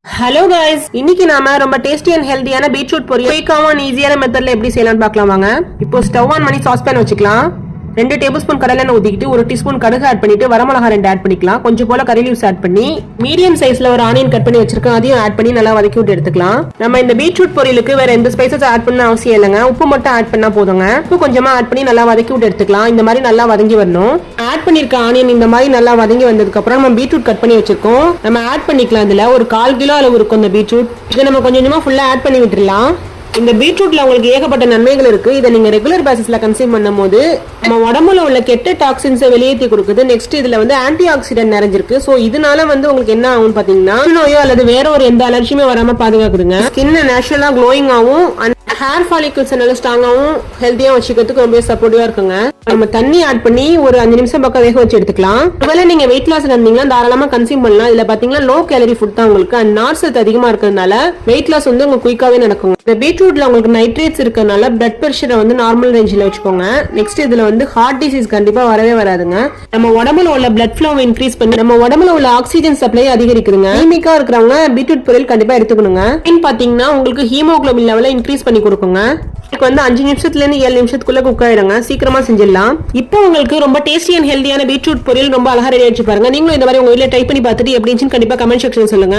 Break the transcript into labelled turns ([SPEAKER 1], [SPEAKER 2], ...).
[SPEAKER 1] Hello guys, இன்னைக்கு நாம ரொம்ப டேஸ்டி அண்ட் ஹெல்தியான பீட்ரூட் பொரியல் குயிக்காவும் அண்ட் ஈஸியான மெத்தட்ல எப்படி செய்யலாம்னு பார்க்கலாம் வாங்க. இப்போ ஸ்டவ் ஆன் பண்ணி சாஸ் பேன் வச்சுக்கலாம். 2 டேபிள் ஸ்பூன் கடலெண்ணெய் ஊத்திக்கிட்டு 1 டீஸ்பூன் கடுகு ஆட் பண்ணிட்டு வரமிளகா 2 ஆட் பண்ணிக்கலாம். கொஞ்சம் போல கறி லீவ்ஸ் ஆட் பண்ணி மீடியம் சைஸ்ல ஒரு ஆனியன் கட் பண்ணி வச்சிருக்கேன், அதையும் ஆட் பண்ணி நல்லா வதக்கி விட்டு எடுத்துக்கலாம். நம்ம இந்த பீட்ரூட் பொரியலுக்கு வேற எந்த ஸ்பைசஸ் ஆட் பண்ண அவசியம் இல்லைங்க, உப்பு மட்டும் ஆட் பண்ணா போதுங்க. உப்பு கொஞ்சமா ஆட் பண்ணி நல்லா வதக்கி விட்டு எடுத்துக்கலாம். இந்த மாதிரி நல்லா வதங்கி வரணும். ஆட் பண்ணிருக்க ஆனியன் இந்த மாதிரி நல்லா வதங்கி வந்ததுக்கு அப்புறம் நம்ம பீட்ரூட் கட் பண்ணி வச்சிருக்கோம், நம்ம ஆட் பண்ணிக்கலாம். இதுல ஒரு 1/4 கிலோ அளவு இருக்கும் இந்த பீட்ரூட். இதை நம்ம கொஞ்சம் கொஞ்சமா ஃபுல்லா ஆட் பண்ணி விட்டுறலாம். இந்த பீட்ரூட்ல உங்களுக்கு ஏகப்பட்ட நன்மைகள் இருக்கு. இதை நீங்க ரெகுலர் பேசிஸ்ல கன்சியூம் பண்ணும்போது நம்ம உடம்புல உள்ள கெட்ட டாக்ஸின்ஸை வெளியேற்றி கொடுக்குது. நெக்ஸ்ட் இதுல ஆன்டி ஆக்சிடென்ட் நிறைஞ்சிருக்கு. சோ இதனால உங்களுக்கு என்ன ஆகும் பாத்தீங்கன்னா, நோயோ அல்லது வேற ஒரு எந்த அலர்ஜியுமே வராம பாதுகாக்குதுங்க. ஸ்கின் நேச்சுரலா க்ளோயிங் ஆகும், ஹேர் ஃபாலிகல்ஸ் நல்லா ஸ்ட்ராங்காவும் ஹெல்த்தியா வச்சுக்கிறதுக்கு ரொம்ப சப்போர்ட்டிவா இருக்குங்க. நம்ம தண்ணி ஆட் பண்ணி ஒரு 5 நிமிஷம் பக்கம் வேக வச்சு எடுத்துக்கலாம். ஒருவேளை நீங்க வெயிட் லாஸ் இருந்தீங்கன்னா தாராளமா கன்சியூம் பண்ணலாம். இதுல பாத்தீங்கன்னா லோ கேலரி ஃபுட் தான் உங்களுக்கு, அண்ட் நார் சத்து அதிகமா இருக்கிறதுனால வெயிட் லாஸ் உங்களுக்கு குயிக்காவே நடக்கும். இந்த பீட்ரூட்ல உங்களுக்கு நைட்ரேட்ஸ் இருக்கிறதுனால பிளட் பிரஷரை நார்மல் ரேஞ்சில் வச்சுக்கோங்க. நெக்ஸ்ட் இதுல ஹார்ட் டிசீஸ் கண்டிப்பா வரவே வராதுங்க. நம்ம உடம்புல உள்ள பிளட் ஃப்ளோ இன்க்ரீஸ் பண்ணி நம்ம உடம்புல உள்ள ஆக்சிஜன் சப்ளை அதிகரிக்குதுங்க. அனீமிக்கா இருக்கிறவங்க பீட்ரூட் பொரியல் கண்டிப்பா எடுத்துக்கணுங்க. பாத்தீங்கன்னா உங்களுக்கு ஹீமோகுளோபின் லெவலை இன்க்ரீஸ் பண்ணி கொடுக்குங்க. 5 நிமிஷத்துல இருந்து 7 நிமிஷத்துக்குள்ள குக் ஆயிடுங்க. சீக்கிரமா செஞ்சிடலாம். இப்போ உங்களுக்கு ரொம்ப டேஸ்டி அண்ட் ஹெல்தியான பீட்ரூட் பொரியல் ரொம்ப அழகா ரெடி ஆயிடுச்சு பாருங்க. நீங்களும் இந்த மாதிரி உங்க வீட்ல ட்ரை பண்ணி பார்த்துட்டு எப்படி இருந்துச்சுன்னு கண்டிப்பா கமெண்ட் செக்ஷன்ல சொல்லுங்க.